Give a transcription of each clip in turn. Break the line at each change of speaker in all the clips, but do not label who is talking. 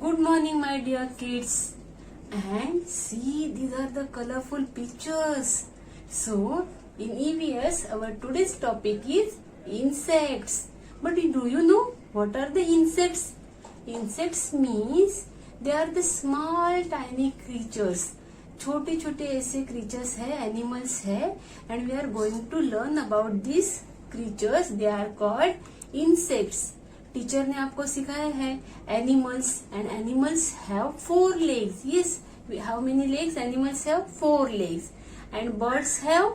Good morning, my dear kids. And see, these are the colorful pictures. So, in EVS, our today's topic is insects. But do you know what are the insects? Insects means they are the small tiny creatures. छोटे छोटे ऐसे creatures है, animals है, and we are going to learn about these creatures. They are called insects. Teacher ने आपको सिखाया है animals and animals have 4 legs. Yes, how many legs? Animals have 4 legs and birds have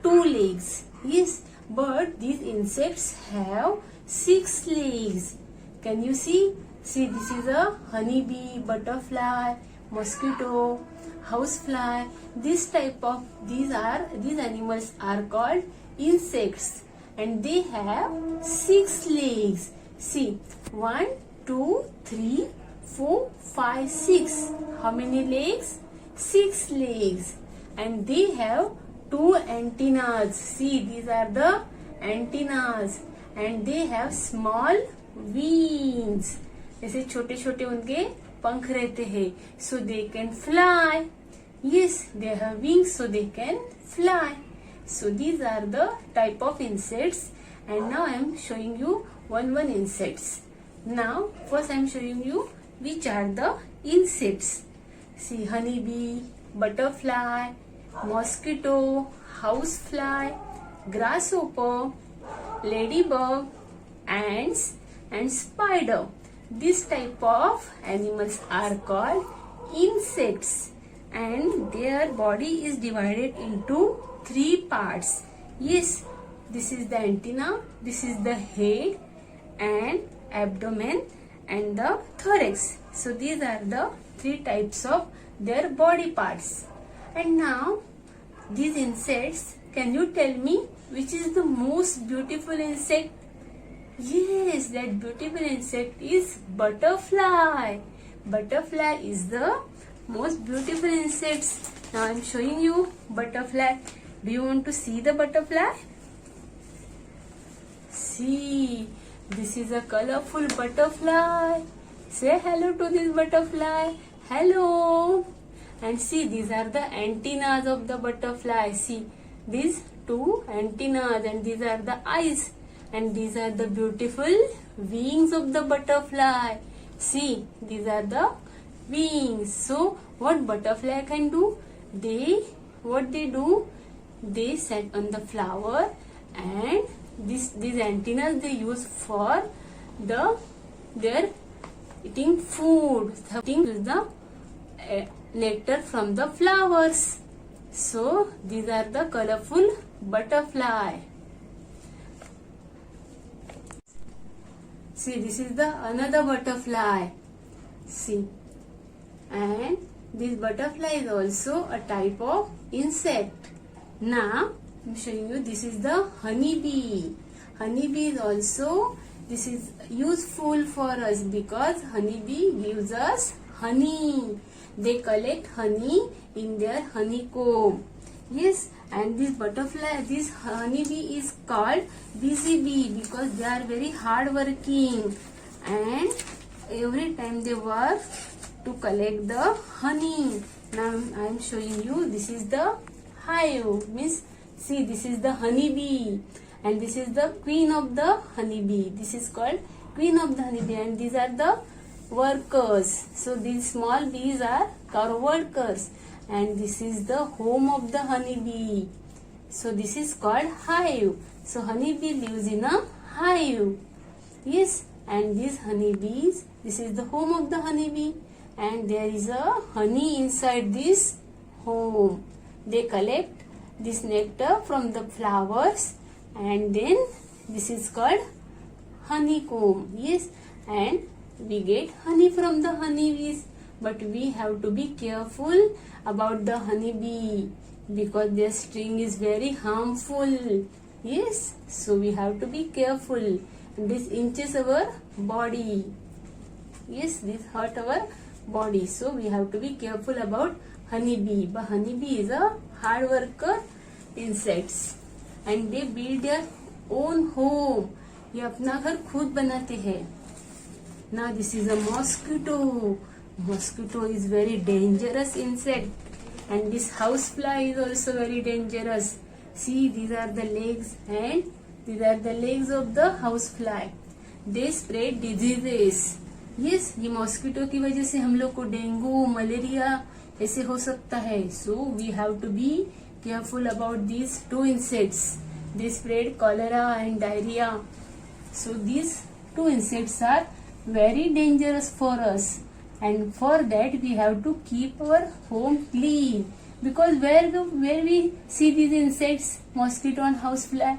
2 legs. Yes, but these insects have 6 legs. Can you see? See, this is a honeybee, butterfly, mosquito, housefly. These animals are called insects and they have 6 legs. See, 1, 2, 3, 4, 5, 6. How many legs? 6 legs. And they have 2 antennas. See, these are the antennas. And they have small wings. ऐसे छोटे छोटे उनके पंख रहते हैं. So they can fly. Yes, they have wings so they can fly. So these are the type of insects. And now I am showing you one insects. Now first I am showing you which are the insects. See, honeybee, butterfly, mosquito, housefly, grasshopper, ladybug, ants and spider. This type of animals are called insects and their body is divided into 3 parts. Yes, this is the antenna, this is the head and abdomen and the thorax. So these are the 3 types of their body parts. And now these insects, can you tell me which is the most beautiful insect? Yes, that beautiful insect is butterfly. Butterfly is the most beautiful insects. Now I am showing you butterfly. Do you want to see the butterfly? See, this is a colorful butterfly. Say hello to this butterfly. Hello. And see, these are the antennas of the butterfly. See, these 2 antennas and these are the eyes. And these are the beautiful wings of the butterfly. See, these are the wings. So, what butterfly can do? What they do? They sit on the flower and these antennas they use for their eating food, eating the nectar from the flowers. So these are the colorful butterfly. See, this is the another butterfly. See, and this butterfly is also a type of insect. Now I'm showing you, this is the honeybee. Honeybee is also, this is useful for us because honeybee gives us honey. They collect honey in their honeycomb. Yes, and this butterfly, this honeybee is called busy bee because they are very hard working and every time they work to collect the honey. Now I am showing you, this is the hive, means see, this is the honeybee and this is the queen of the honeybee. This is called queen of the honeybee and these are the workers. So these small bees are our workers and this is the home of the honeybee. So this is called hive. So honeybee lives in a hive. Yes, and these honeybees, this is the home of the honeybee and there is a honey inside this home. They collect this nectar from the flowers and then this is called honeycomb. Yes, and we get honey from the honeybees, but we have to be careful about the honeybee because their sting is very harmful. Yes, so we have to be careful. This inches our body. Yes, this hurt our body, so we have to be careful about honeybee. But honeybee is a hard worker insects and they build their own home. ये अपना घर खुद बनाते हैं. Now this is a mosquito. Mosquito is very dangerous insect, and this housefly is also very dangerous. See, these are the legs, and these are the legs of the housefly. They spread diseases. Yes, ये mosquito की वजह से हम लोग को dengue, malaria ऐसे हो सकता है. So we have to be careful about these two insects. They spread cholera and diarrhea. So these two insects are very dangerous for us, and for that we have to keep our home clean, because where we see these insects, mosquito and housefly,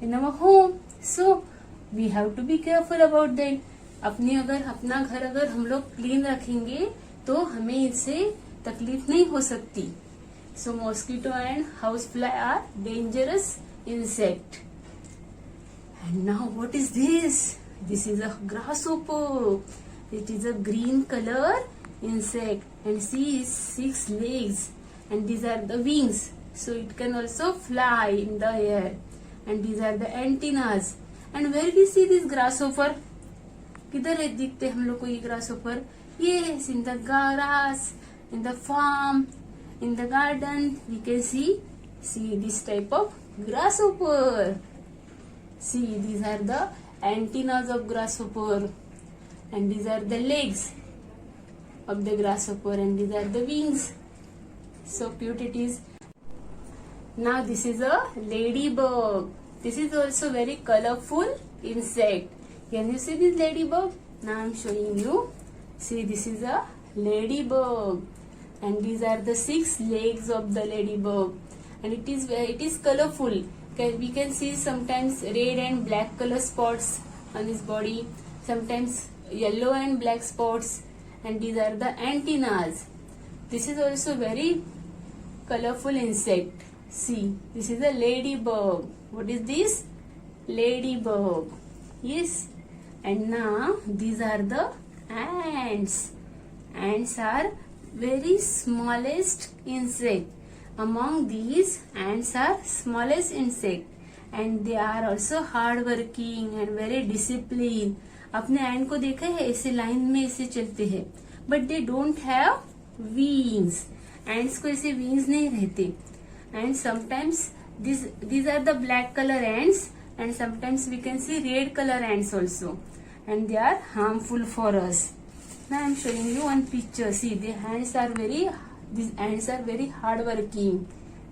in our home. So we have to be careful about that. अपना घर अगर हम लोग clean रखेंगे तो हमें इससे तकलीफ नहीं हो सकती. So mosquito and housefly are dangerous insect. And now what is this? This is a grasshopper. It is a green color insect, and see its 6 legs, and these are the wings. So it can also fly in the air, and these are the antennas. And where we see this grasshopper? किधर दिखते हम लोग को ये grasshopper? Yes, in the grass, in the farm, in the garden. We can see this type of grasshopper. See, these are the antennas of grasshopper, and these are the legs of the grasshopper, and these are the wings. So cute it is. Now this is a ladybug. This is also very colorful insect. Can you see this ladybug? Now I am showing you. See, this is a ladybug, and these are the 6 legs of the ladybug, and it is colorful. We can see sometimes red and black color spots on his body, sometimes yellow and black spots, and these are the antennas. This is also very colorful insect. See, this is a ladybug. What is this? Ladybug. Yes. And now these are the ants. Ants are very smallest insect. Among these, ants are smallest insect, and they are also hard working and very disciplined. अपने ant को देखा है, ऐसे line में ऐसे चलते हैं, but they don't have wings. Ants को ऐसे wings नहीं रहते. And sometimes these are the black color ants, and sometimes we can see red color ants also, and they are harmful for us. Now I am showing you one picture. See, these ants are very hardworking.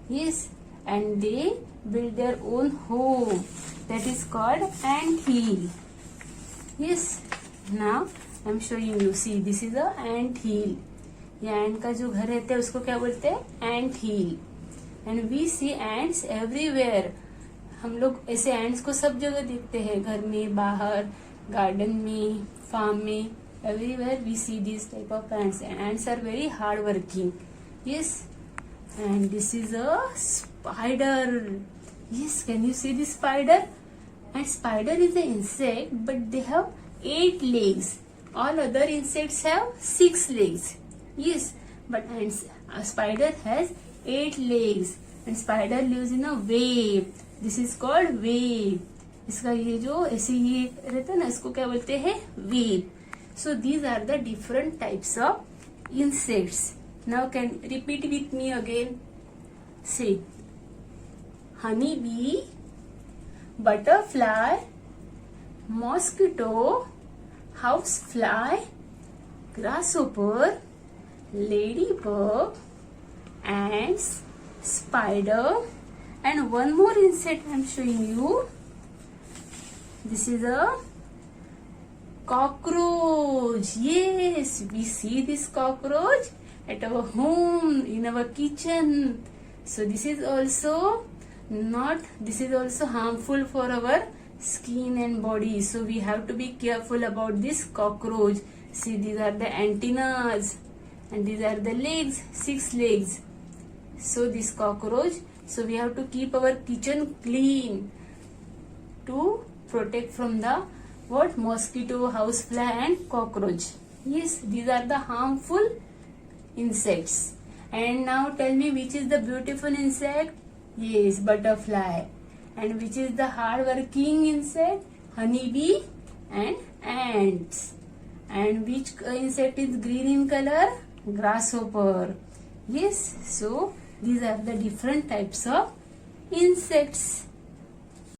Yes, and they build their own home. That is called ant hill. Yes, now I am showing you. See, this is a ant hill. ये ant का जो घर रहता है उसको क्या बोलते हैं? ant hill. And we see ants everywhere. हम लोग ऐसे ants को सब जगह देखते हैं, घर में, बाहर, गार्डन में, फार्म में. Everywhere we see these type of ants. Ants are very hardworking. Yes, and this is a spider. Yes, can you see this spider? And spider is an insect, but they have 8 legs. All other insects have 6 legs. Yes, but a spider has 8 legs, and spider lives in a web. This is called web. इसका ये जो ऐसे ये रहता है ना, इसको क्या बोलते हैं? Web. So these are the different types of insects. Now can repeat with me again. Say, honeybee, butterfly, mosquito, housefly, grasshopper, ladybug, ants, spider, and one more insect I am showing you. This is a cockroach. Yes, we see this cockroach at our home, in our kitchen. So this is also harmful for our skin and body. So we have to be careful about this cockroach. See, these are the antennas, and these are the legs, 6 legs. So this cockroach, so we have to keep our kitchen clean to protect from the mosquito, housefly, and cockroach. Yes, these are the harmful insects. And now tell me, which is the beautiful insect? Yes, butterfly. And which is the hard working insect? Honeybee and ants. And which insect is green in color? Grasshopper. Yes, so these are the different types of insects.